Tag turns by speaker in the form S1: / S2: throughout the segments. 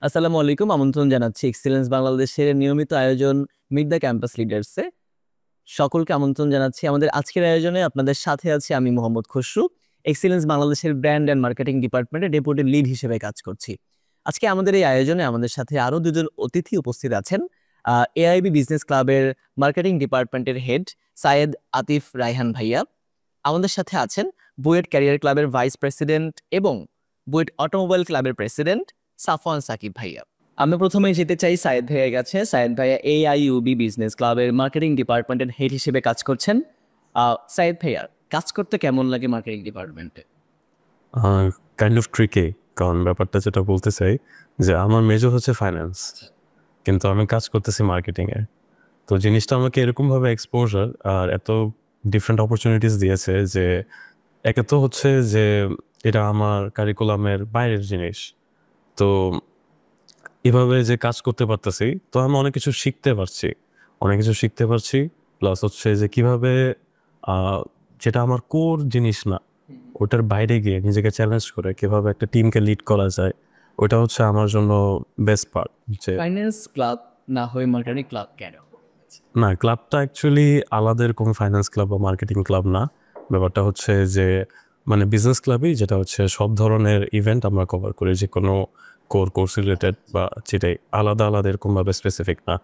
S1: আসসালামু আলাইকুম। আমন্ত্রণ জানাচ্ছি এক্সিলেন্স বাংলাদেশের নিয়মিত আয়োজন মিট দ্য ক্যাম্পাস লিডার্সে। সকলকে আমন্ত্রণ জানাচ্ছি। আমাদের আজকের আয়োজনে আপনাদের সাথে আছি আমি মোহাম্মদ খসরু। এক্সিলেন্স বাংলাদেশের ব্র্যান্ড অ্যান্ড মার্কেটিং ডিপার্টমেন্টে ডেপুটি লিড হিসেবে কাজ করছি। আজকে আমাদের এই আয়োজনে আমাদের সাথে আরও দুজন অতিথি উপস্থিত আছেন। এআইবি বিজনেস ক্লাবের মার্কেটিং ডিপার্টমেন্টের হেড সায়েদ আতিফ রায়হান ভাইয়া। আমাদের সাথে আছেন বুয়েট ক্যারিয়ার ক্লাবের ভাইস প্রেসিডেন্ট এবং বুয়েট অটোমোবাইল ক্লাবের প্রেসিডেন্ট সাফওয়ান সাকিব ভাইয়া। আমি প্রথমে যেতে চাই সায়েদ ভাইয়ের কাছে। সায়েদ ভাইয়া এআইইউবি বিজনেস ক্লাবের মার্কেটিং ডিপার্টমেন্টের হেড হিসেবে কাজ করছেন। সায়েদ ভাইয়া, কাজ করতে কেমন লাগে মার্কেটিং ডিপার্টমেন্টে?
S2: কাইন্ড অফ ট্রিকি, কারণ ব্যাপারটা যেটা বলতে চাই যে আমার মেজর হচ্ছে ফাইন্যান্স, কিন্তু আমি কাজ করতেছি মার্কেটিংয়ে। তো জিনিসটা আমাকে এরকমভাবে এক্সপোজার আর এত ডিফারেন্ট অপরচুনিটিস দিয়েছে যে একে তো হচ্ছে যে এটা আমার কারিকুলামের বাইরের জিনিস। তো এভাবে যে কাজ করতে পারতেছি, তো আমি অনেক কিছু শিখতে পারছি। প্লাস হচ্ছে যে কীভাবে যেটা আমার কোর জিনিস না, ওটার বাইরে গিয়ে নিজেকে চ্যালেঞ্জ করে কীভাবে একটা টিমকে লিড করা যায়, ওটা হচ্ছে আমার জন্য বেস্ট পার্ট। যে
S1: ফাইন্যান্স ক্লাব না হয়ে মার্কেটিং ক্লাব কেন?
S2: না, ক্লাবটা অ্যাকচুয়ালি আলাদা এরকম ফাইন্যান্স ক্লাব বা মার্কেটিং ক্লাব না। ব্যাপারটা হচ্ছে যে মানে বিজনেস ক্লাবই, যেটা হচ্ছে সব ধরনের ইভেন্ট আমরা কভার করি, যে কোনো কোর্স রিলেটেড বা যেটাই আলাদা আলাদা এরকমভাবে স্পেসিফিক না।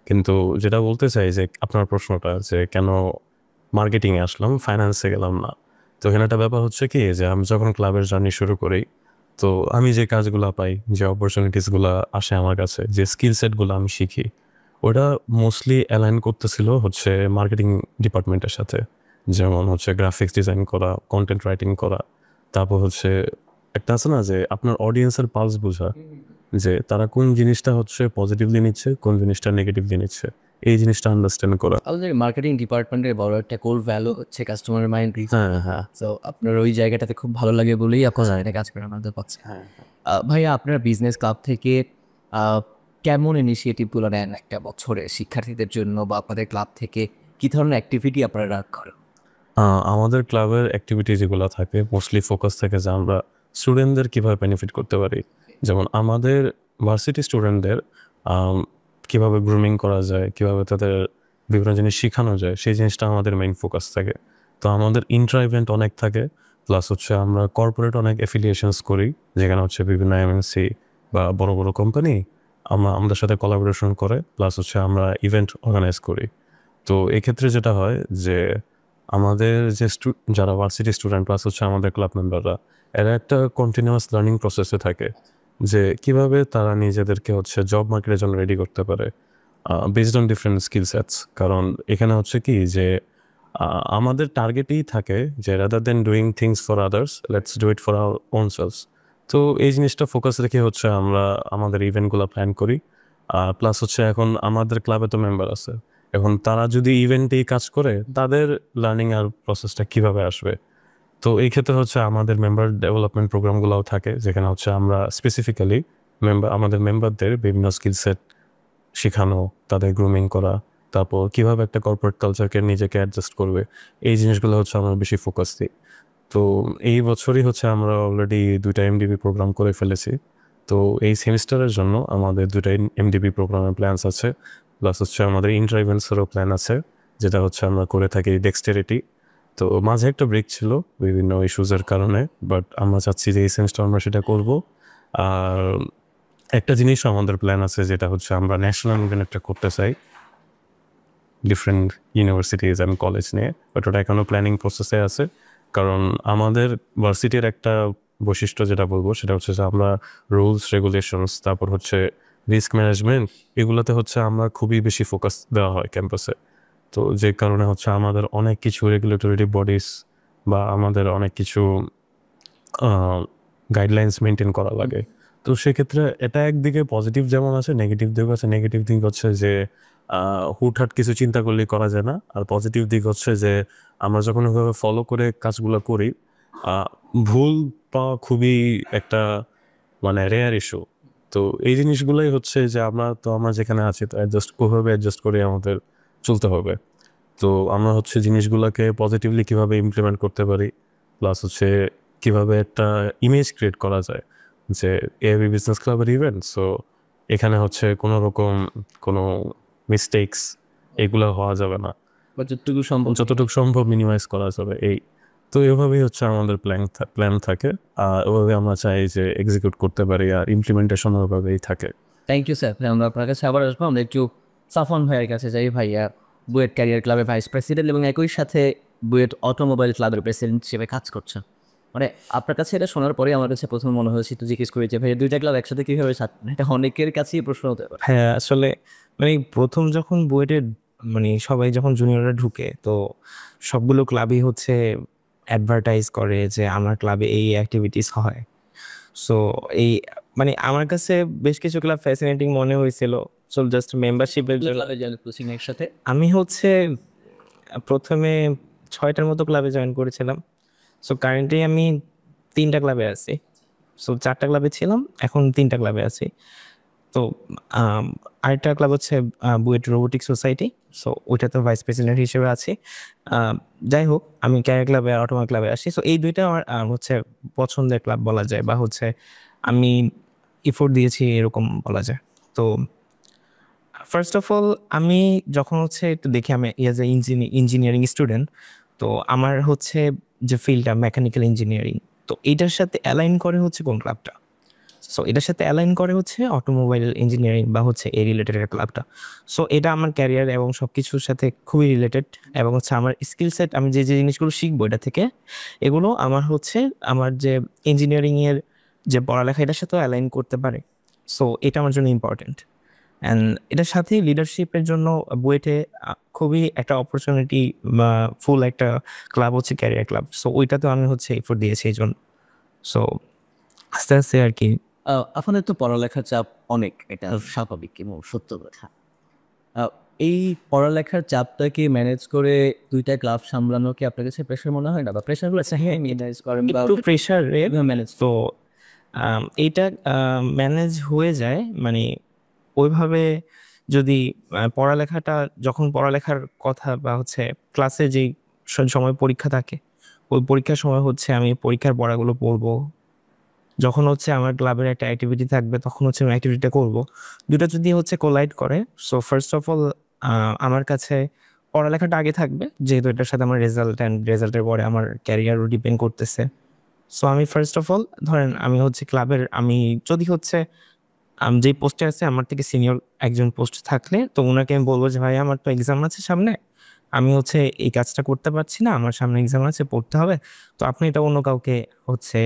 S2: কিন্তু যেটা বলতে চাই যে আপনার প্রশ্নটা যে কেন মার্কেটিংয়ে আসলাম, ফাইন্যান্সে গেলাম না, তো এখানে একটা ব্যাপার হচ্ছে কি যে আমি যখন ক্লাবের জার্নি শুরু করি, তো আমি যে কাজগুলো পাই, যে অপরচুনিটিসগুলো আসে আমার কাছে, যে স্কিল সেটগুলো আমি শিখি, ওটা মোস্টলি অ্যালাইন করতেছিল হচ্ছে মার্কেটিং ডিপার্টমেন্টের সাথে। যেমন হচ্ছে গ্রাফিক্স ডিজাইন করা, কন্টেন্ট রাইটিং করা, তারপর হচ্ছে একটা আছে না যে আপনার অডিয়েন্সের পালস বোঝা, যে তারা কোন জিনিসটা হচ্ছে পজিটিভলি নিচ্ছে, কোন জিনিসটা নেগেটিভলি নিচ্ছে, এই জিনিসটা আন্ডারস্ট্যান্ড করা।
S1: আমাদের মার্কেটিং ডিপার্টমেন্টের বড় একটা কোর ভ্যালু হচ্ছে কাস্টমার মাইন্ড রিড।
S2: হ্যাঁ, হ্যাঁ,
S1: তো আপনার ওই জায়গাটাতে খুব ভালো লাগে বলেই আপনার এটা কাজ করে আমাদের পক্ষে।
S2: হ্যাঁ।
S1: ভাইয়া, আপনার বিজনেস ক্লাব থেকে আহ, কেমন ইনিশিয়েটিভগুলো নেন একটা বছরে শিক্ষার্থীদের জন্য, বা আপনাদের ক্লাব থেকে কী ধরনের অ্যাক্টিভিটি আপনারা রাখ করেন?
S2: আমাদের ক্লাবের অ্যাক্টিভিটি যেগুলো থাকে মোস্টলি ফোকাস থাকে যে আমরা স্টুডেন্টদের কীভাবে বেনিফিট করতে পারি। যেমন আমাদের ভার্সিটি স্টুডেন্টদের কীভাবে গ্রুমিং করা যায়, কীভাবে তাদের বিভিন্ন জিনিস শেখানো যায়, সেই জিনিসটা আমাদের মেইন ফোকাস থাকে। তো আমাদের ইন্ট্রা ইভেন্ট অনেক থাকে, প্লাস হচ্ছে আমরা কর্পোরেট অনেক অ্যাফিলিয়েশনস করি, যেখানে হচ্ছে বিভিন্ন এমএনসি বা বড় বড় কোম্পানি আমাদের সাথে কোলাবোরেশন করে, প্লাস হচ্ছে আমরা ইভেন্ট অর্গানাইজ করি। তো এক্ষেত্রে যেটা হয় যে আমাদের যে যারা ভার্সিটি স্টুডেন্ট প্লাস হচ্ছে আমাদের ক্লাব মেম্বাররা, এরা একটা কন্টিনিউয়াস লার্নিং প্রসেসে থাকে, যে কিভাবে তারা নিজেদেরকে হচ্ছে জব মার্কেটের জন্য রেডি করতে পারে based on different skill sets. কারণ এখানে হচ্ছে কি যে আমাদের টার্গেটেই থাকে যে rather than doing things for others, let's do it for our own selves. তো এই জিনিসটা ফোকাস রেখে হচ্ছে আমরা আমাদের ইভেন্টগুলো প্ল্যান করি। প্লাস হচ্ছে এখন আমাদের ক্লাবে তো মেম্বার আছে, এখন তারা যদি ইভেন্টেই কাজ করে, তাদের লার্নিং আর প্রসেসটা কীভাবে আসবে। তো এই ক্ষেত্রে হচ্ছে আমাদের মেম্বার ডেভেলপমেন্ট প্রোগ্রামগুলোও থাকে, যেখানে হচ্ছে আমরা স্পেসিফিক্যালি আমাদের মেম্বারদের বিভিন্ন স্কিল সেট শেখানো, তাদের গ্রুমিং করা, তারপর কীভাবে একটা কর্পোরেট কালচারকে নিজেকে অ্যাডজাস্ট করবে, এই জিনিসগুলো হচ্ছে আমরা বেশি ফোকাস দিই। তো এই বছরই হচ্ছে আমরা অলরেডি 2টা এমডিবি প্রোগ্রাম করে ফেলেছি। তো এই সেমিস্টারের জন্য আমাদের 2টা এমডিবি প্রোগ্রামের প্ল্যানস আছে, প্লাস হচ্ছে আমাদের ইন্টার ইভেন্টসেরও প্ল্যান আছে, যেটা হচ্ছে আমরা করে থাকি ডেক্সটেরিটি। তো মাঝে একটা ব্রেক ছিল বিভিন্ন ইস্যুজের কারণে, বাট আমরা চাচ্ছি যে এই সেমিস্টার আমরা সেটা করব। আর একটা জিনিস আমাদের প্ল্যান আছে, যেটা হচ্ছে আমরা ন্যাশনাল ইভেন্ট একটা করতে চাই ডিফারেন্ট ইউনিভার্সিটিজ অ্যান্ড কলেজ নিয়ে, বাট ওটা এখনও প্ল্যানিং প্রসেসে আছে। কারণ আমাদের ভার্সিটির একটা বৈশিষ্ট্য যেটা বলবো, সেটা হচ্ছে যে আমরা রুলস রেগুলেশনস, তারপর হচ্ছে রিস্ক ম্যানেজমেন্ট, এগুলোতে হচ্ছে আমরা খুবই বেশি ফোকাস দেওয়া হয় ক্যাম্পাসে। তো যে কারণে হচ্ছে আমাদের অনেক কিছু রেগুলেটরি বডিস বা আমাদের অনেক কিছু গাইডলাইন্স মেনটেন করা লাগে। তো সেক্ষেত্রে এটা একদিকে পজিটিভ যেমন আছে, নেগেটিভ দিক আছে। নেগেটিভ দিক হচ্ছে যে হুটহাট কিছু চিন্তা করলেই করা যায় না। আর পজিটিভ দিক হচ্ছে যে আমরা যখন ওইভাবে ফলো করে কাজগুলো করি, ভুল পাওয়া খুবই একটা মানে রেয়ার ইস্যু। তো এই জিনিসগুলোই হচ্ছে যে আমরা যেখানে আছি, তো ওইভাবে অ্যাডজাস্ট করে আমাদের চলতে হবে। তো আমরা হচ্ছে জিনিসগুলোকে পজিটিভলি কীভাবে ইমপ্লিমেন্ট করতে পারি, প্লাস হচ্ছে কীভাবে একটা ইমেজ ক্রিয়েট করা যায়, যে এআইবি বিজনেস ক্লাবের ইভেন্ট, সো এখানে হচ্ছে কোনো রকম কোনো মিস্টেকস এগুলো হওয়া যাবে না,
S1: বা যতটুকু সম্ভব
S2: যতটুকু সম্ভব মিনিমাইজ করা যাবে এই। তো এভাবেই হচ্ছে আমাদের প্ল্যান থাকে, আর ওভাবে আমরা চাই যে এক্সিকিউট করতে পারি, আর ইমপ্লিমেন্টেশন ওভাবেই থাকে।
S1: Thank you sir. আমরা আপনার কাছে আবার আসবো। আমরা একটু সাফন ভাইয়ের কাছে যাই। ভাইয়া বুয়েট ক্যারিয়ার ক্লাবের ভাইস প্রেসিডেন্ট এবং একই সাথে বুয়েট অটোমোবাইল ক্লাবের প্রেসিডেন্ট হিসেবে কাজ করছেন। মানে আপনার কাছে এটা শোনার পরে আমার কাছে প্রথমে মনে হয়েছে, একটু জিজ্ঞেস করি যে ভাইয়া দুইটা ক্লাব একসাথে কীভাবে সাথে, এটা অনেকের কাছেই প্রশ্ন হতে পারে।
S3: হ্যাঁ, আসলে মানে প্রথম যখন বুয়েটের মানে সবাই যখন জুনিয়ররা ঢুকে, তো সবগুলো ক্লাবই হচ্ছে অ্যাডভার্টাইজ করে যে আমার ক্লাবে এই অ্যাক্টিভিটিস হয়। সো এই মানে আমার কাছে বেশ কিছু ক্লাব ফ্যাসিনেটিং মনে হয়েছিল। সো জাস্ট মেম্বারশিপের জন্য
S1: ক্লাবে জয়েন করছেন একসাথে?
S3: আমি হচ্ছে প্রথমে 6টার মতো ক্লাবে জয়েন করেছিলাম। সো কারেন্টলি আমি 3টা ক্লাবে আছি। সো 4টা ক্লাবে ছিলাম, এখন 3টা ক্লাবে আছি। তো আরেকটা ক্লাব হচ্ছে বুয়েট রোবোটিক সোসাইটি। সো ওইটাতে ভাইস প্রেসিডেন্ট হিসেবে আছি। যাই হোক, আমি ক্যারিয়ার ক্লাবে আর অটোমা ক্লাবে আসি। সো এই দুইটা আমার হচ্ছে পছন্দের ক্লাব বলা যায়, বা হচ্ছে আমি এফোর্ট দিয়েছি এরকম বলা যায়। তো ফার্স্ট অফ অল আমি যখন হচ্ছে একটু দেখি, আমি এজ এ ইঞ্জিনিয়ারিং স্টুডেন্ট, তো আমার হচ্ছে যে ফিল্ডটা মেকানিক্যাল ইঞ্জিনিয়ারিং, তো এটার সাথে অ্যালাইন করে হচ্ছে কোন ক্লাবটা? সো এটার সাথে অ্যালাইন করে হচ্ছে অটোমোবাইল ইঞ্জিনিয়ারিং বা হচ্ছে এই রিলেটেড ক্লাবটা। সো এটা আমার ক্যারিয়ার এবং সব কিছুর সাথে খুবই রিলেটেড, এবং হচ্ছে আমার স্কিল সেট, আমি যে যে জিনিসগুলো শিখবো এটা থেকে, এগুলো আমার হচ্ছে আমার যে ইঞ্জিনিয়ারিংয়ের যে পড়ালেখা এটার সাথেও অ্যালাইন করতে পারে। সো এটা আমার জন্য ইম্পর্টেন্ট। অ্যান্ড এটার সাথে লিডারশিপের জন্য বুয়েটে খুবই একটা অপরচুনিটি বা ফুল একটা ক্লাব হচ্ছে ক্যারিয়ার ক্লাব। সো ওইটাতেও আমি হচ্ছে এফোর্ট দিয়েছি এই জন্য। সো আস্তে আস্তে আর কি।
S1: আপনাদের তো পড়ালেখার চাপ অনেক, এটা স্বাভাবিক এবং সত্য কথা। এই পড়ালেখার চাপটাকে ম্যানেজ করে দুইটা ক্লাব সামলানো কি আপনার কাছে প্রেশার মনে হয় না, বা প্রেশারগুলো হ্যাঁ ম্যানেজ করেন বা
S3: একটু প্রেশার
S1: ম্যানেজ?
S3: তো এইটা ম্যানেজ হয়ে যায়, মানে ওইভাবে যদি পড়ালেখাটা, যখন পড়ালেখার কথা বা হচ্ছে ক্লাসে যেই সময় পরীক্ষা থাকে, ওই পরীক্ষার সময় হচ্ছে আমি পরীক্ষার পড়াগুলো পড়বো। যখন হচ্ছে আমার ক্লাবের একটা অ্যাক্টিভিটি থাকবে, তখন হচ্ছে আমি অ্যাক্টিভিটিটা করবো। দুটো যদি হচ্ছে কোলাইড করে, সো ফার্স্ট অফ অল আমার কাছে পড়ালেখাটা আগে থাকবে, যেহেতু এটার সাথে আমার রেজাল্ট অ্যান্ড রেজাল্টের পরে আমার ক্যারিয়ারও ডিপেন্ড করতেছে। সো আমি ফার্স্ট অফ অল ধরেন আমি হচ্ছে ক্লাবের, আমি যদি হচ্ছে যেই পোস্টে আছে আমার থেকে সিনিয়র একজন পোস্ট থাকলে, তো ওনাকে আমি বলবো যে ভাই আমার তো এক্সাম আছে সামনে, আমি হচ্ছে এই কাজটা করতে পারছি না, আমার সামনে এক্সাম আছে, পড়তে হবে, তো আপনি এটা অন্য কাউকে হচ্ছে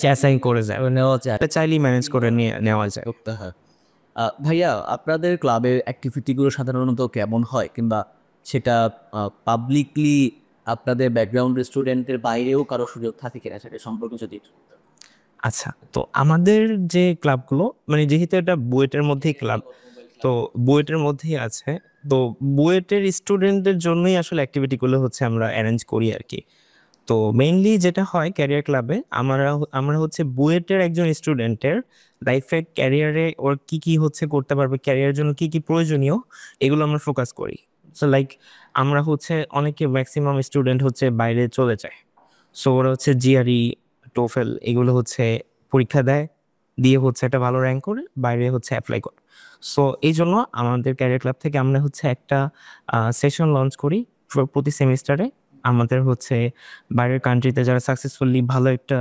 S3: অ্যাসাইন করে যায়,
S1: নেওয়া যায়,
S3: এটা চাইলেই ম্যানেজ করে নেওয়া যায়।
S1: করতে হয়। ভাইয়া আপনাদের ক্লাবের অ্যাক্টিভিটিগুলো সাধারণত কেমন হয়, কিংবা সেটা পাবলিকলি আপনাদের ব্যাকগ্রাউন্ড স্টুডেন্টের বাইরেও কারো সুযোগ থাকে কিনা, সেটা সম্পর্কে যদি একটু বলতেন।
S3: আচ্ছা, তো আমাদের যে ক্লাবগুলো, মানে যেহেতু এটা বুয়েটের মধ্যেই ক্লাব, তো বুয়েটের মধ্যেই আছে, তো বুয়েটের স্টুডেন্টদের জন্যই আসলে অ্যাক্টিভিটিগুলো হচ্ছে আমরা অ্যারেঞ্জ করি আর কি। তো মেইনলি যেটা হয় ক্যারিয়ার ক্লাবে, আমরা হচ্ছে বুয়েটের একজন স্টুডেন্টের লাইফে ক্যারিয়ারে ওর কি কি হচ্ছে করতে পারবে, ক্যারিয়ারের জন্য কি কি প্রয়োজনীয়, এগুলো আমরা ফোকাস করি। সো লাইক আমরা হচ্ছে অনেকে ম্যাক্সিমাম স্টুডেন্ট হচ্ছে বাইরে চলে যায়। সো ওরা হচ্ছে জিআরই, টোফেল এগুলো হচ্ছে পরীক্ষা দেয়, দিয়ে হচ্ছে একটা ভালো র্যাঙ্ক করে বাইরে হচ্ছে অ্যাপ্লাই করে। সো এই জন্য আমাদের ক্যারিয়ার ক্লাব থেকে আমরা হচ্ছে একটা সেশন লঞ্চ করি প্রতি সেমিস্টারে। আমাদের হচ্ছে বাইরের কান্ট্রিতে যারা সাকসেসফুলি ভালো একটা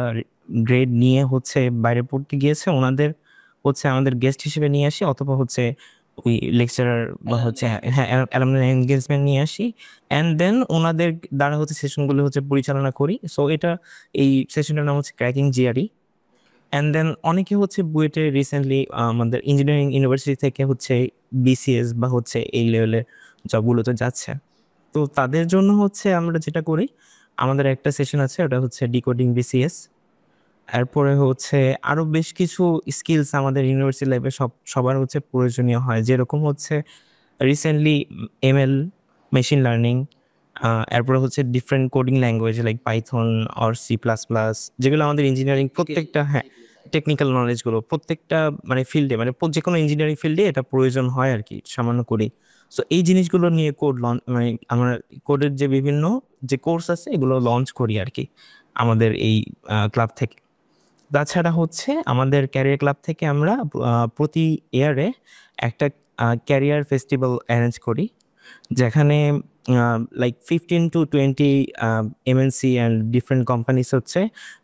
S3: গ্রেড নিয়ে হচ্ছে বাইরে পড়তে গিয়েছে, ওনাদের হচ্ছে আমাদের গেস্ট হিসেবে নিয়ে আসি, অথবা হচ্ছে ওই লেকচারার বা হচ্ছে হ্যাঁ অ্যালুমনাই এনগেজমেন্ট নিয়ে আসি, অ্যান্ড দেন ওনাদের দ্বারা হচ্ছে সেশনগুলো হচ্ছে পরিচালনা করি। সো এটা, এই সেশনটার নাম হচ্ছে ক্র্যাকিং জিআরই। অ্যান্ড দেন অনেকে হচ্ছে বুয়েটে রিসেন্টলি আমাদের ইঞ্জিনিয়ারিং ইউনিভার্সিটি থেকে হচ্ছে বিসিএস বা হচ্ছে এই লেভেলের জবগুলোতে যাচ্ছে। তো তাদের জন্য হচ্ছে আমরা যেটা করি, আমাদের একটা সেশন আছে, ওটা হচ্ছে ডিকোডিং বিসিএস। এরপরে হচ্ছে আরও বেশ কিছু স্কিলস আমাদের ইউনিভার্সিটি লাইফে সবার হচ্ছে প্রয়োজনীয় হয়, যেরকম হচ্ছে রিসেন্টলি এমএল, মেশিন লার্নিং, এরপরে হচ্ছে different coding language like Python or C++, যেগুলো আমাদের ইঞ্জিনিয়ারিং প্রত্যেকটা, হ্যাঁ টেকনিক্যাল নলেজগুলো প্রত্যেকটা মানে ফিল্ডে, মানে যে কোনো ইঞ্জিনিয়ারিং ফিল্ডে এটা প্রয়োজন হয় আর কি, সামান্য করি। সো এই জিনিসগুলো নিয়ে মানে আমরা কোডের যে বিভিন্ন যে কোর্স আছে এগুলো লঞ্চ করি আর কি আমাদের এই ক্লাব থেকে। তাছাড়া হচ্ছে আমাদের ক্যারিয়ার ক্লাব থেকে আমরা প্রতি ইয়ারে একটা ক্যারিয়ার ফেস্টিভ্যাল অ্যারেঞ্জ করি, যেখানে like 15 to 20 MNC and different companies হচ্ছে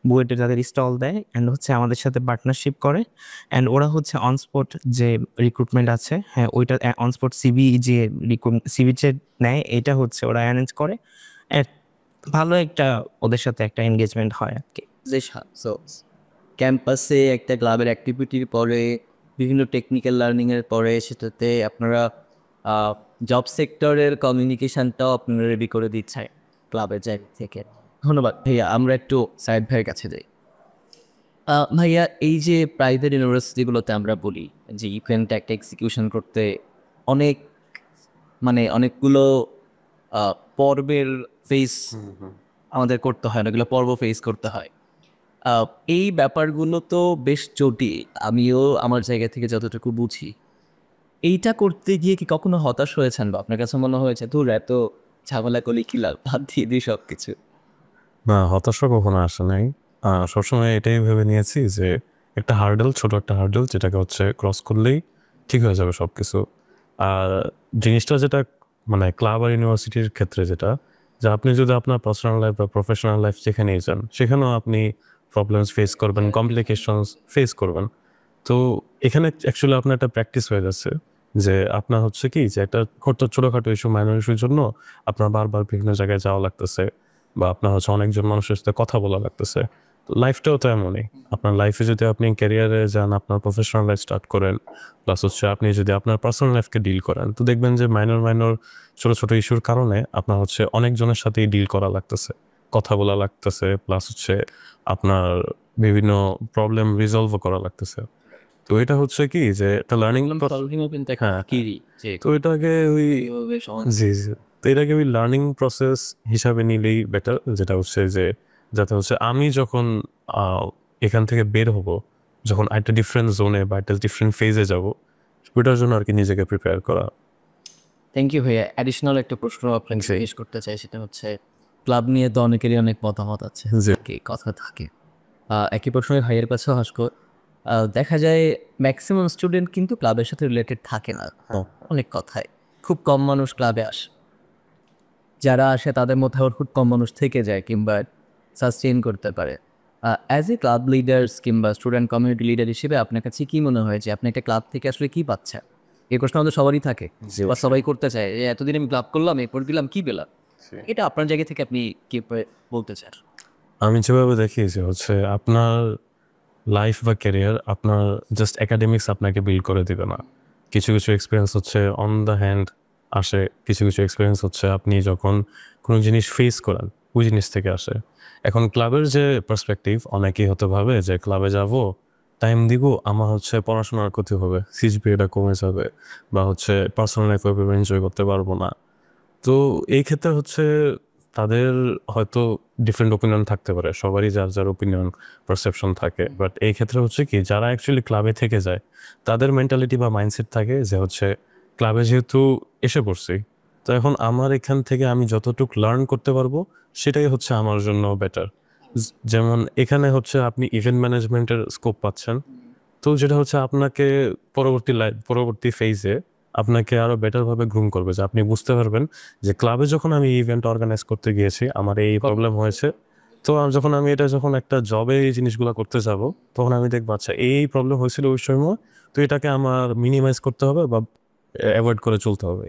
S3: বুয়েটে তাদের স্টল দেয় অ্যান্ড হচ্ছে আমাদের সাথে পার্টনারশিপ করে অ্যান্ড ওরা হচ্ছে অনস্পট যে রিক্রুটমেন্ট আছে, হ্যাঁ ওইটা অনস্পট সিভি যে সিভি যে নেয় এটা হচ্ছে ওরা অ্যারেঞ্জ করে। And ভালো একটা ওদের সাথে একটা এনগেজমেন্ট হয় আর কি।
S1: যে ক্যাম্পাসে একটা ক্লাবের অ্যাক্টিভিটির পরে বিভিন্ন টেকনিক্যাল লার্নিংয়ের পরে সেটাতে আপনারা জব সেক্টরের কমিউনিকেশনটাও আপনারা রেডি করে দিচ্ছে ক্লাবের জায়গা থেকে। ধন্যবাদ ভাইয়া। আমরা একটু সাইদ ভাইয়ের কাছে যাই। ভাইয়া, এই যে প্রাইভেট ইউনিভার্সিটিগুলোতে আমরা বলি যে ইভেন্ট একটা এক্সিকিউশন করতে অনেক অনেকগুলো পর্বের ফেস আমাদের করতে হয়, অনেকগুলো পর্ব ফেস করতে হয়। এই ব্যাপারগুলো তো বেশ জটিল, আমিও আমার জায়গা থেকে যতটুকু বুঝি। এইটা করতে গিয়ে কি কখনো হতাশ হয়েছেন বা আপনার কাছে মনে হয়েছে ধুর এত ঝামেলা করলে কি লাভ, বাদ দিয়ে দিই সব কিছু?
S2: না, হতাশা কখনো আসে নাই। সবসময় এটাই ভেবে নিয়েছি যে একটা হার্ডেল, ছোট একটা হার্ডেল, যেটাকে হচ্ছে ক্রস করলেই ঠিক হয়ে যাবে সব কিছু। আর জিনিসটা যেটা ক্লাব আর ইউনিভার্সিটির ক্ষেত্রে যেটা, যে আপনি যদি আপনার পার্সোনাল লাইফ বা প্রফেশনাল লাইফ যেখানেই যান সেখানেও আপনি প্রবলেমস ফেস করবেন, কমপ্লিকেশনস ফেস করবেন। তো এখানে অ্যাকচুয়ালি আপনার একটা প্র্যাকটিস হয়ে যাচ্ছে যে আপনার হচ্ছে কি যে একটা ছোটোখাটো ইস্যু, মাইনর ইস্যুর জন্য আপনার বারবার বিভিন্ন জায়গায় যাওয়া লাগতেছে বা আপনার হচ্ছে অনেকজন মানুষের সাথে কথা বলা লাগতেছে। তো লাইফটাও তো এমনই। আপনার লাইফে যদি আপনি ক্যারিয়ারে যান, আপনার প্রফেশনাল লাইফ স্টার্ট করেন, প্লাস হচ্ছে আপনি যদি আপনার পার্সোনাল লাইফকে ডিল করেন, তো দেখবেন যে মাইনর ছোটো ছোটো ইস্যুর কারণে আপনার হচ্ছে অনেকজনের সাথেই ডিল করা লাগতেছে, কথা বলা লাগতেছে, প্লাস হচ্ছে আপনার বিভিন্ন প্রবলেম রিজলভও করা লাগতেছে। তো এটা হচ্ছে কি যে একটা লার্নিং, হ্যাঁ, তো এটাকে জি জি তো এটাকে ওই লার্নিং প্রসেস হিসাবে নিলেই বেটার, যেটা হচ্ছে যে যাতে হচ্ছে আমি যখন এখান থেকে বের হব, যখন একটা ডিফারেন্ট জোনে বা একটা ডিফারেন্ট ফেজে যাব, ওইটার জন্য আর কি নিজেকে প্রিপেয়ার করা।
S1: থ্যাংক ইউ ভাইয়া। অ্যাডিশনাল একটা প্রশ্ন আপনাকে জিজ্ঞেস করতে চাই, সেটা হচ্ছে ক্লাব নিয়ে তো অনেকেরই অনেক মতামত আছে, যে কথা থাকে। একই প্রশ্নে ভাইয়ের কাছেও হাসকো। দেখা যায় ম্যাক্সিমাম স্টুডেন্ট কিন্তু ক্লাবের সাথে রিলেটেড থাকে না অনেক কথায়, খুব কম মানুষ ক্লাবে আসে। যারা আসে তাদের মধ্যে আবার খুব কম মানুষ থেকে যায় কিংবা সাস্টেইন করতে পারে। অ্যাজ এ ক্লাব লিডার্স কিংবা স্টুডেন্ট কমিউনিটি লিডার হিসেবে আপনার কাছে কী মনে হয় যে আপনি একটা ক্লাব থেকে আসলে কী পাচ্ছেন? এই প্রশ্ন আমাদের সবারই থাকে, বা সবাই করতে চায় যে এতদিন আমি ক্লাব করলাম, এরপর দিলাম কী পেলাম। এটা আপনার জায়গা থেকে আপনি কি বলতে চান?
S2: আমি যেভাবে দেখি যে হচ্ছে আপনার লাইফ বা ক্যারিয়ার আপনার জাস্ট একাডেমিক্স আপনাকে বিল্ড করে দেবে না। কিছু কিছু এক্সপিরিয়েন্স হচ্ছে অন দ্য হ্যান্ড আসে, কিছু কিছু এক্সপিরিয়েন্স হচ্ছে আপনি যখন কোনো জিনিস ফেস করেন ওই জিনিস থেকে আসে। এখন ক্লাবের যে পার্সপেক্টিভ, অনেকেই হতে ভাবে যে ক্লাবে যাব, টাইম দিব, আমার হচ্ছে পড়াশোনার ক্ষতি হবে, সিজিপিএটা কমে যাবে, বা হচ্ছে পার্সোনাল লাইফ ওইভাবে এনজয় করতে পারবো না। তো এই ক্ষেত্রে হচ্ছে তাদের হয়তো ডিফারেন্ট ওপিনিয়ন থাকতে পারে, সবারই যার যার ওপিনিয়ন পারসেপশন থাকে। বাট এই ক্ষেত্রে হচ্ছে কি, যারা অ্যাকচুয়ালি ক্লাবে থেকে যায় তাদের মেন্টালিটি বা মাইন্ডসেট থাকে যে হচ্ছে ক্লাবে যেহেতু এসে পড়ছি, তো এখন আমার এখান থেকে আমি যতটুকু লার্ন করতে পারবো সেটাই হচ্ছে আমার জন্য বেটার। যেমন এখানে হচ্ছে আপনি ইভেন্ট ম্যানেজমেন্টের স্কোপ পাচ্ছেন, তো যেটা হচ্ছে আপনাকে পরবর্তী ফেজে আপনাকে আরও বেটারভাবে গ্রুম করবে, যে আপনি বুঝতে পারবেন যে ক্লাবে যখন আমি ইভেন্ট অর্গানাইজ করতে গিয়েছি আমার এই প্রবলেম হয়েছে, তো যখন আমি যখন একটা জবে এই জিনিসগুলো করতে যাব, তখন আমি দেখবো আচ্ছা এই প্রবলেম হয়েছিল ওই সময়, তো এটাকে আমার মিনিমাইজ করতে হবে বা অ্যাভয়েড করে চলতে হবে।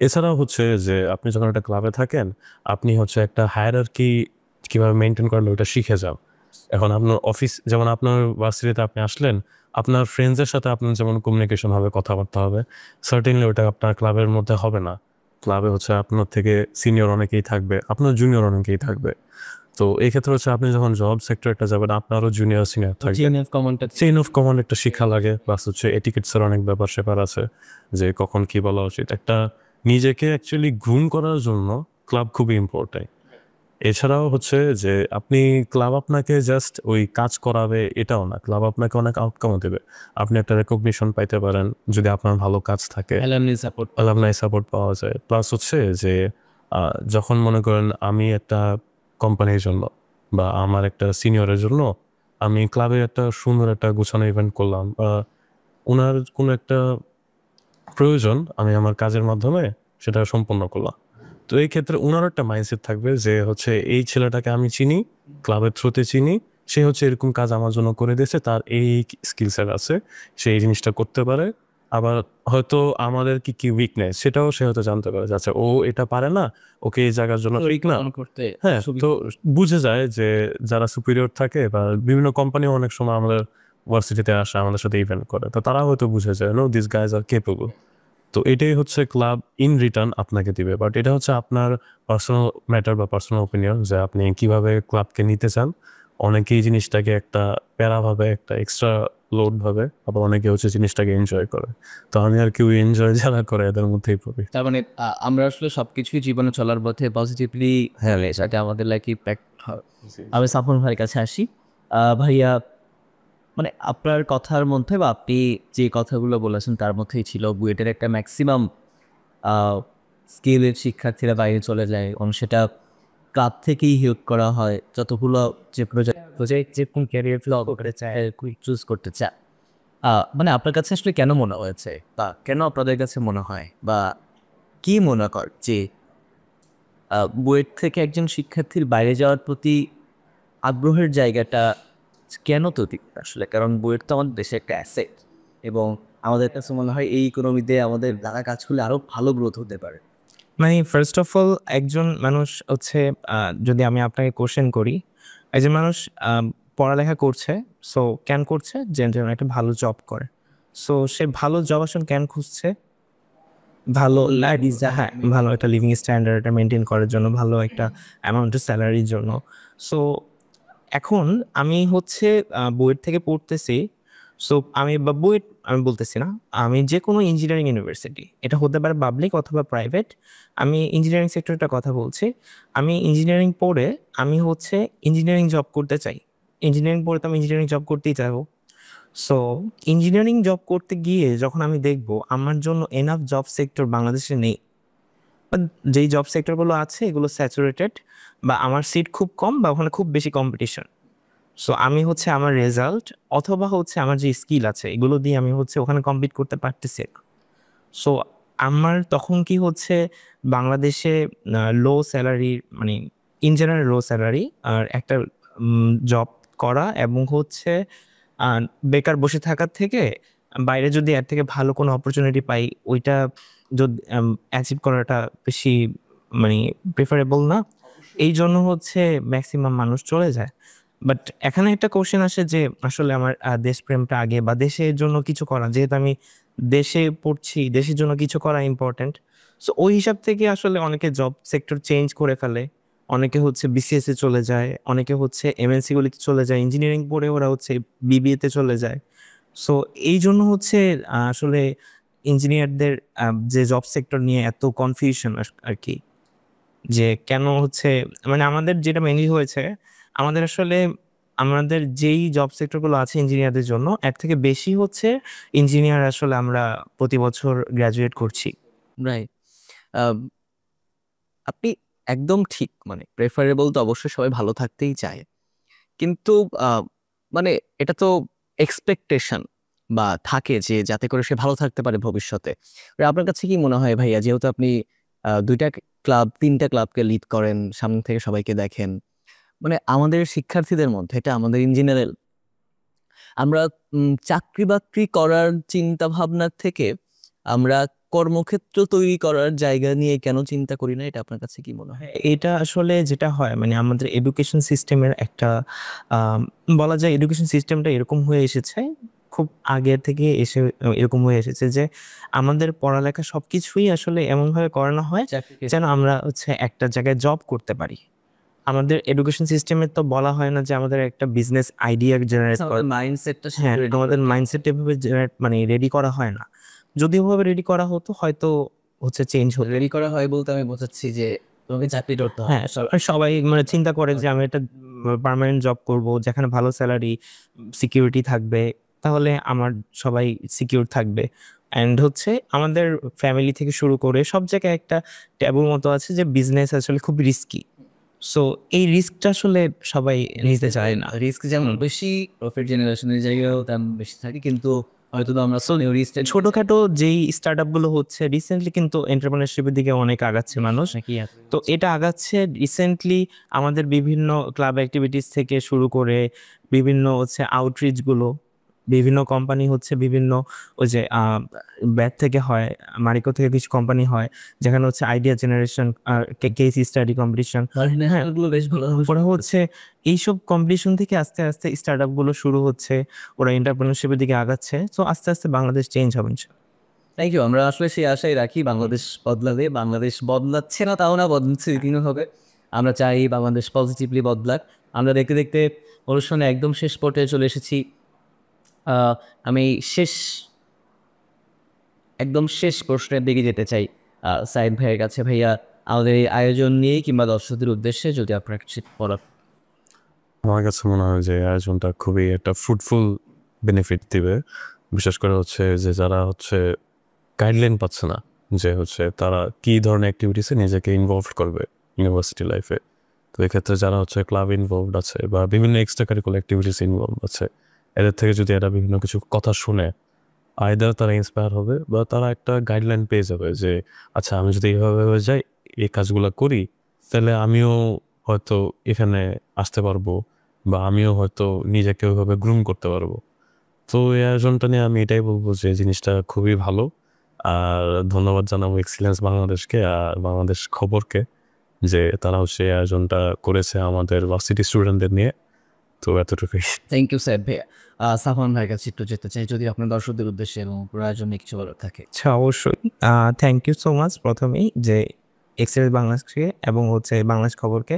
S2: এছাড়াও হচ্ছে যে আপনি যখন একটা ক্লাবে থাকেন, আপনি হচ্ছে একটা হায়ারার্কি কীভাবে মেনটেন করেন ওইটা শিখে যান। এখন আপনার অফিস, যেমন আপনার ভার্সিটিতে আপনি আসলেন, আপনার ফ্রেন্ডসের সাথে আপনার যেমন কমিউনিকেশন হবে, কথাবার্তা হবে, সার্টেনলি ওটা আপনার ক্লাবের মধ্যে হবে না। ক্লাবে হচ্ছে আপনার থেকে সিনিয়র অনেকেই থাকবে, আপনার জুনিয়র অনেকেই থাকবে। তো এই ক্ষেত্রে হচ্ছে আপনি যখন জব সেক্টর একটা যাবেন, আপনারও জুনিয়র সিনিয়র থাকবে, চেইন অফ কমান্ড একটা শিক্ষা লাগে, প্লাস হচ্ছে এটিকেটসের অনেক ব্যাপার স্যাপার আছে, যে কখন কি বলা উচিত। একটা নিজেকে অ্যাকচুয়ালি গ্রুম করার জন্য ক্লাব খুবই ইম্পর্টেন্ট। এছাড়াও হচ্ছে যে আপনি ক্লাব আপনাকে জাস্ট ওই কাজ করাবে এটাও না, ক্লাব আপনাকে অনেক আউটকামও দেবে। আপনি একটা রেকগনিশন পাইতে পারেন যদি আপনার ভালো কাজ থাকে, অ্যালামনাই সাপোর্ট পাওয়া যায়। প্লাস হচ্ছে যে যখন মনে করেন আমি একটা কোম্পানির জন্য বা আমার একটা সিনিয়রের জন্য আমি ক্লাবে একটা সুন্দর একটা গোছানো ইভেন্ট করলাম, বা ওনার কোনো একটা প্রয়োজন আমি আমার কাজের মাধ্যমে সেটা সম্পন্ন করলাম। তো এই ক্ষেত্রে ওনার একটা মাইন্ডসেট থাকবে যে হচ্ছে এই ছেলেটাকে আমি চিনি, ক্লাবের থ্রুতে চিনি, সে হচ্ছে এরকম কাজ আমার জন্য করে দিয়েছে, তার এই স্কিল সেট আছে, সে এই জিনিসটা করতে পারে। আবার হয়তো আমাদের কি কি উইকনেস সেটাও সে হয়তো জানতে পারে, আচ্ছা ও এটা পারে না, ওকে এই জায়গার জন্য ঠিক না।
S1: করতে
S2: হ্যাঁ, তো বুঝে যায় যে যারা সুপিরিয়র থাকে বা বিভিন্ন কোম্পানি অনেক সময় আমাদের ভার্সিটিতে আসে, আমাদের সাথে ইভেন্ট করে, তো তারা হয়তো বুঝে যায় no this guys are capable. তো এটাই হচ্ছে ক্লাব ইন রিটার্ন আপনাকে দিবে, বাট এটা হচ্ছে আপনার পার্সোনাল ম্যাটার বা পার্সোনাল ওপিনিয়ন যে আপনি কিভাবে ক্লাবকে নিতে চান। অনেকে এই জিনিসটাকে একটা প্যারা ভাবে, একটা এক্সট্রা লোড ভাবে, আবার অনেকে হচ্ছে জিনিসটাকে এনজয় করে। তো আমি আর কেউ এনজয় যারা করে এদের মধ্যেই পড়ি।
S1: তার মানে আমরা আসলে সবকিছুই জীবনে চলার পথে পজিটিভলি হ্যাঁ যাতে আমাদের লাইফ ইম্প্যাক্ট হয়। আমি সাফন ভাইয়ের কাছে আসি। ভাইয়া, মানে আপনার কথার মধ্যে বা আপনি যে কথাগুলো বলেছেন তার মধ্যেই ছিল বুয়েটের একটা ম্যাক্সিমাম স্কিলের শিক্ষার্থীরা বাইরে চলে যায় এবং সেটা ক্লাব থেকেই হেল্প করা হয় যতগুলো যে প্রজেক্ট যে কোন ক্যারিয়ার ফ্লো করতে চায় চুজ করতে চায়। মানে আপনার কাছে আসলে কেন মনে হয়েছে বা কেন আপনাদের কাছে মনে হয় বা কি মনে কর যে বুয়েট থেকে একজন শিক্ষার্থীর বাইরে যাওয়ার প্রতি আগ্রহের জায়গাটা কেন তৈরি আসলে? কারণ বুয়েট তো আমাদের দেশে একটা অ্যাসেট এবং আমাদের কাছে মনে হয় এই ইকোনমিতে আমাদের দ্বারা কাজ করলে আরও ভালো গ্রোথ হতে পারে।
S3: মানে ফার্স্ট অফ অল একজন মানুষ হচ্ছে যদি আমি আপনাকে কোশ্চেন করি, একজন মানুষ পড়ালেখা করছে, সো কেন করছে? যে যেন একটা ভালো জব করে। সো সে ভালো জব আসলে কেন খুঁজছে? ভালো হ্যাঁ, ভালো একটা লিভিং স্ট্যান্ডার্ড মেনটেন করার জন্য, ভালো একটা অ্যামাউন্টের স্যালারির জন্য। সো এখন আমি হচ্ছে বুয়েট থেকে পড়তেছি। সো আমি বা বুয়েট আমি বলতেছি না, আমি যে কোনো ইঞ্জিনিয়ারিং ইউনিভার্সিটি, এটা হতে পারে পাবলিক অথবা প্রাইভেট, আমি ইঞ্জিনিয়ারিং সেক্টরটার কথা বলছি। আমি ইঞ্জিনিয়ারিং পড়ে আমি হচ্ছে ইঞ্জিনিয়ারিং জব করতে চাই। ইঞ্জিনিয়ারিং পড়ে তো আমি ইঞ্জিনিয়ারিং জব করতেই চাইবো। সো ইঞ্জিনিয়ারিং জব করতে গিয়ে যখন আমি দেখব আমার জন্য এনাফ জব সেক্টর বাংলাদেশে নেই, বা যেই জব সেক্টরগুলো আছে এগুলো স্যাচুরেটেড, বা আমার সিট খুব কম, বা ওখানে খুব বেশি কম্পিটিশন। সো আমি হচ্ছে আমার রেজাল্ট অথবা হচ্ছে আমার যে স্কিল আছে এগুলো দিয়ে আমি হচ্ছে ওখানে কম্পিট করতে পারতেছি। সো আমার তখন কি হচ্ছে, বাংলাদেশে লো স্যালারি, মানে ইন জেনারেল লো স্যালারি, আর একটা জব করা এবং হচ্ছে বেকার বসে থাকার থেকে বাইরে যদি এর থেকে ভালো কোনো অপরচুনিটি পাই, ওইটা যদি অ্যাচিভ করাটা বেশি মানে প্রেফারেবল না। এই জন্য হচ্ছে ম্যাক্সিমাম মানুষ চলে যায়। বাট এখানে একটা কোশ্চেন আসে যে আসলে আমার দেশপ্রেমটা আগে, বা দেশের জন্য কিছু করা, যেহেতু আমি দেশে পড়ছি, দেশের জন্য কিছু করা ইম্পর্ট্যান্ট। সো ওই হিসাব থেকে আসলে অনেকে জব সেক্টর চেঞ্জ করে ফেলে, অনেকে হচ্ছে বিসিএস এ চলে যায়, অনেকে হচ্ছে এমএনসি গুলিতে চলে যায়, ইঞ্জিনিয়ারিং পড়ে ওরা হচ্ছে বিবিএ তে চলে যায়। সো এই জন্য হচ্ছে আসলে ইঞ্জিনিয়ারদের যে জব সেক্টর নিয়ে এত কনফিউশন আর কি, যে কেন হচ্ছে, মানে আমাদের যেটা মেনলি হয়েছে, আমাদের আসলে আমাদের যেই জব সেক্টরগুলো আছে ইঞ্জিনিয়ারদের জন্য, এর থেকে বেশি হচ্ছে ইঞ্জিনিয়ার আসলে আমরা প্রতি বছর গ্র্যাজুয়েট করছি।
S1: রাইট। আপনি একদম ঠিক, মানে প্রেফারেবল তো অবশ্যই সবাই ভালো থাকতেই চায়, কিন্তু মানে এটা তো এক্সপেকটেশন বা থাকে যে যাতে করে সে ভালো থাকতে পারে ভবিষ্যতে। আপনার কাছে কি মনে হয় ভাইয়া, যেহেতু আপনি দুইটা ক্লাব তিনটা ক্লাবকে লিড করেন, সামনে থেকে সবাইকে দেখেন, মানে আমাদের শিক্ষার্থীদের মধ্যে, এটা আমাদের ইন জেনারেল, আমরা চাকরি বাকরি করার চিন্তা ভাবনার থেকে আমরা কর্মক্ষেত্র তৈরি করার জায়গা নিয়ে কেন চিন্তা করি না? এটা আপনার কাছে কি মনে হয়?
S3: এটা আসলে যেটা হয়, মানে আমাদের এডুকেশন সিস্টেমের একটা বলা যায় এডুকেশন সিস্টেমটা এরকম হয়ে এসেছে, খুব আগে থেকে এসে এরকম হয়ে এসেছে যে আমাদের পড়ালেখা সবকিছুই আসলে এমনভাবে করানো হয় যেন আমরা হচ্ছে একটা জায়গায় জব করতে পারি। আমাদের এডুকেশন সিস্টেমের তো বলা হয় না যে আমাদের একটা বিজনেস আইডিয়া জেনারেট করা,
S1: মাইন্ডসেটটা
S3: হ্যাঁ, আমাদের মাইন্ডসেট এভাবে জেনারেট মানে রেডি করা হয় না। যদি ওভাবে রেডি করা হতো হয়তো হচ্ছে চেঞ্জ হতো।
S1: রেডি করা হয় বলতে আমি বোঝাচ্ছি যে তোমাকে চাকরি করতে হবে।
S3: হ্যাঁ, সবাই মানে চিন্তা করে যে আমি একটা পার্মানেন্ট জব করব যেখানে ভালো স্যালারি, সিকিউরিটি থাকবে, তাহলে আমার সবাই সিকিউর থাকবে। অ্যান্ড হচ্ছে আমাদের ফ্যামিলি থেকে শুরু করে সব জায়গায় একটা ট্যাবুর মতো আছে যে বিজনেস আসলে খুব রিস্কি। সো এই রিস্কটা আসলে সবাই নিতে চায় না।
S1: রিস্ক যেমন বেশি, প্রফিট জেনারেশনের জায়গায়ও তেমন বেশি থাকে, কিন্তু হয়তো আমরা রিস্কটা
S3: ছোটখাটো যেই স্টার্ট আপগুলো হচ্ছে রিসেন্টলি কিন্তু এন্টারপ্রেনারশিপের দিকে অনেক আগাচ্ছে মানুষ। তো এটা আগাচ্ছে রিসেন্টলি আমাদের বিভিন্ন ক্লাব অ্যাক্টিভিটিস থেকে শুরু করে বিভিন্ন হচ্ছে আউটরিচগুলো, বিভিন্ন কোম্পানি হচ্ছে বিভিন্ন ওই যে ব্যাট থেকে হয়, মারিকো থেকে কিছু কোম্পানি হয় যেখানে হচ্ছে idea generation, case study competition, হ্যাঁ
S1: গুলো বেশ ভালো
S3: ওরা হচ্ছে এইসব কম্পিটিশন থেকে আস্তে আস্তে স্টার্ট আপগুলো শুরু হচ্ছে, ওরা এন্টারপ্রেনারশিপের দিকে আগাচ্ছে। সো আস্তে আস্তে বাংলাদেশ চেঞ্জ হবে।
S1: Thank you. আমরা আসলে সেই আশাই রাখি বাংলাদেশ বদলাবে। বাংলাদেশ বদলাচ্ছে না তাও না, বদলাচ্ছে রীতিমতভাবে। আমরা চাই বাংলাদেশ পজিটিভলি বদলাক। আমরা দেখতে দেখতে অনুষ্ঠানে একদম শেষ পর্যায়ে চলে এসেছি। আমি একদম শেষ প্রশ্নের দিকে যেতে চাই সাইদ ভাইয়ের কাছে। ভাইয়া, আমাদের এই আয়োজন নিয়ে কিংবা দর্শকদের উদ্দেশ্যে যদি আপনার কিছু বলার।
S2: আমার কাছে মনে হয় যে আয়োজনটা খুবই একটা ফ্রুটফুল বেনিফিট দিবে, বিশেষ করে হচ্ছে যে যারা হচ্ছে গাইডলাইন পাচ্ছে না যে হচ্ছে তারা কী ধরনের অ্যাক্টিভিটিসে নিজেকে ইনভলভ করবে ইউনিভার্সিটি লাইফে। তো এক্ষেত্রে যারা হচ্ছে ক্লাব ইনভলভড আছে বা বিভিন্ন এক্সট্রা কারিকুলার অ্যাক্টিভিটিস ইনভলভ আছে, এদের থেকে যদি এরা বিভিন্ন কিছু কথা শুনে আইদার তারা ইন্সপায়ার হবে বা তারা একটা গাইডলাইন পেয়ে যাবে যে আচ্ছা আমি যদি এইভাবে যাই, এই কাজগুলো করি, তাহলে আমিও হয়তো এখানে আসতে পারবো বা আমিও হয়তো নিজেকে ওইভাবে গ্রুম করতে পারবো। তো এই আয়োজনটা নিয়ে আমি এটাই বলবো যে জিনিসটা খুবই ভালো। আর ধন্যবাদ জানাবো এক্সিলেন্স বাংলাদেশকে আর বাংলাদেশ খবরকে যে তারা হচ্ছে এই আয়োজনটা করেছে আমাদের ভার্সিটি স্টুডেন্টদের নিয়ে। তো এতটুকুই।
S1: Thank you sir. ভাইয়া, সাফওয়ান ভাইয়ের কাছে একটু যেতে চাই যদি আপনার দর্শকদের উদ্দেশ্যে এবং পুরো আয়োজন নিয়ে কিছু বলার থাকে।
S3: আচ্ছা, অবশ্যই। থ্যাংক ইউ সো মাচ প্রথমেই যে এক্সেলেন্স বাংলাদেশকে এবং হচ্ছে বাংলাদেশ খবরকে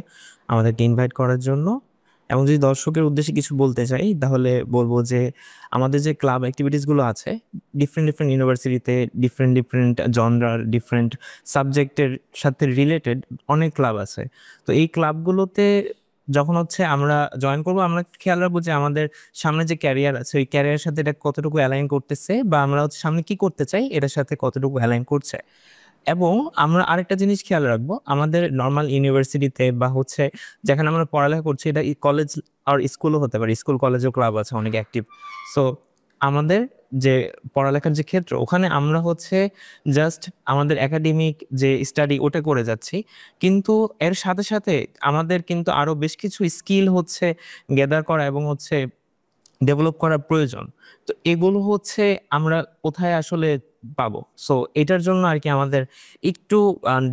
S3: আমাদেরকে ইনভাইট করার জন্য। এবং যদি দর্শকের উদ্দেশ্যে কিছু বলতে চাই তাহলে বলবো যে আমাদের যে ক্লাব অ্যাক্টিভিটিসগুলো আছে ডিফারেন্ট ডিফারেন্ট ইউনিভার্সিটিতে ডিফারেন্ট ডিফারেন্ট জনরার ডিফারেন্ট সাবজেক্টের সাথে রিলেটেড অনেক ক্লাব আছে। তো এই ক্লাবগুলোতে যখন হচ্ছে আমরা জয়েন করবো, আমরা খেয়াল রাখবো যে আমাদের সামনে যে ক্যারিয়ার আছে ওই ক্যারিয়ারের সাথে এটা কতটুকু অ্যালাইন করতেছে, বা আমরা হচ্ছে সামনে কি করতে চাই এটার সাথে কতটুকু অ্যালাইন করছে। এবং আমরা আরেকটা জিনিস খেয়াল রাখবো, আমাদের নর্মাল ইউনিভার্সিটিতে বা হচ্ছে যেখানে আমরা পড়ালেখা করছি এটা কলেজ আর স্কুলও হতে পারে, স্কুল কলেজেও ক্লাব আছে অনেক অ্যাক্টিভ। সো আমাদের যে পড়ালেখার যে ক্ষেত্র ওখানে আমরা হচ্ছে জাস্ট আমাদের একাডেমিক যে স্টাডি ওটা করে যাচ্ছি, কিন্তু এর সাথে সাথে আমাদের কিন্তু আরো বেশ কিছু স্কিল হচ্ছে গ্যাদার করা এবং হচ্ছে ডেভেলপ করার প্রয়োজন। তো এগুলো হচ্ছে আমরা কোথায় আসলে পাবো? সো এটার জন্য আর কি আমাদের একটু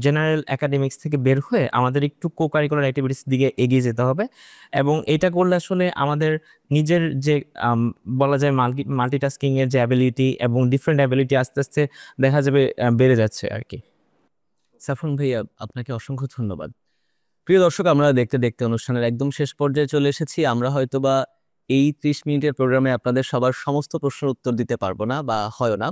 S3: জেনারেল একাডেমিক্স থেকে বের হয়ে আমাদের একটু কো কারিকুলার অ্যাক্টিভিটিস দিকে এগিয়ে যেতে হবে। এবং এটা করলে আসলে আমাদের নিজের যে বলা যায় মাল্টিটাস্কিং এর যে অ্যাবিলিটি এবং ডিফারেন্ট অ্যাবিলিটি আস্তে আস্তে দেখা যাবে বেড়ে যাচ্ছে আর কি।
S1: সাফওয়ান ভাইয়া, আপনাকে অসংখ্য ধন্যবাদ। প্রিয় দর্শক, আমরা দেখতে দেখতে অনুষ্ঠানের একদম শেষ পর্যায়ে চলে এসেছি। আমরা হয়তোবা এই 30 মিনিটের প্রোগ্রামে আপনাদের সবার সমস্ত প্রশ্নের উত্তর দিতে পারবো না বা হয়ও না,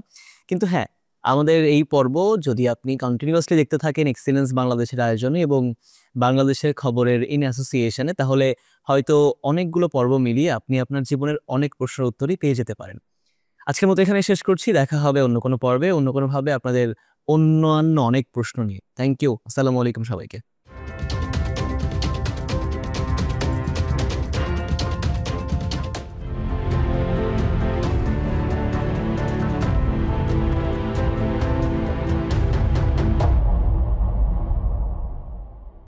S1: কিন্তু হ্যাঁ, আমাদের এই পর্ব যদি আপনি কন্টিনিউয়াসলি দেখতে থাকেন এক্সিলেন্স বাংলাদেশের আয়োজনে এবং বাংলাদেশের খবরের ইন অ্যাসোসিয়েশনে, তাহলে হয়তো অনেকগুলো পর্ব মিলিয়ে আপনি আপনার জীবনের অনেক প্রশ্নের উত্তরই পেয়ে যেতে পারেন। আজকের মতো এখানে শেষ করছি। দেখা হবে অন্য কোনো পর্বে, অন্য কোনোভাবে আপনাদের অন্যান্য অনেক প্রশ্ন নিয়ে। Thank you. আসসালামু আলাইকুম সবাইকে।